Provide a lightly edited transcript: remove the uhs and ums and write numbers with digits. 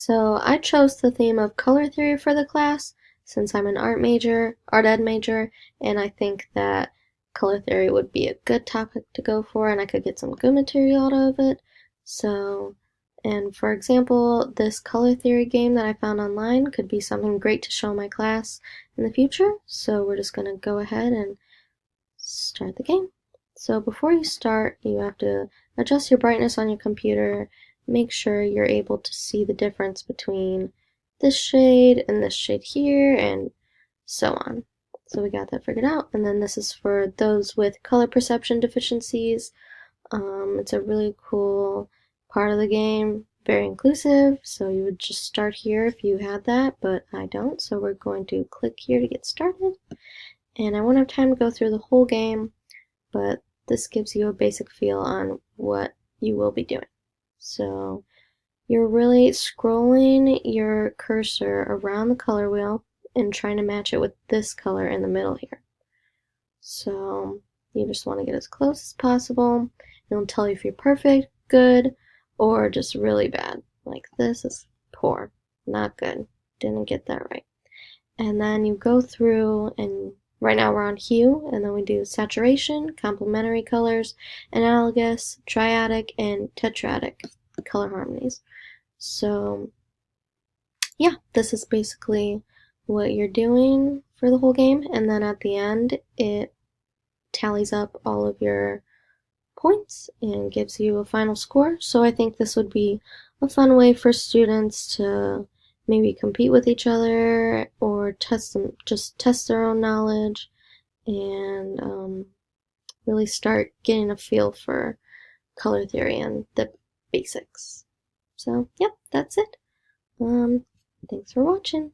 So I chose the theme of color theory for the class since I'm an art ed major, and I think that color theory would be a good topic to go for, and I could get some good material out of it. So, and for example, this color theory game that I found online could be something great to show my class in the future. So we're just gonna go ahead and start the game. So before you start, you have to adjust your brightness on your computer, make sure you're able to see the difference between this shade and this shade here, and so on. So we got that figured out, and then this is for those with color perception deficiencies. It's a really cool part of the game, very inclusive, so you would just start here if you had that, but I don't, so we're going to click here to get started. And I won't have time to go through the whole game, but this gives you a basic feel on what you will be doing. So you're really scrolling your cursor around the color wheel and trying to match it with this color in the middle here. So you just want to get as close as possible. It'll tell you if you're perfect, good, or just really bad. Like this is poor, not good, didn't get that right. And then you go through, and right now we're on hue, and then we do saturation, complementary colors, analogous, triadic, and tetradic color harmonies. So yeah, this is basically what you're doing for the whole game, and then at the end it tallies up all of your points and gives you a final score. So I think this would be a fun way for students to maybe compete with each other or just test their own knowledge and really start getting a feel for color theory and the basics. So, yep, that's it. Thanks for watching.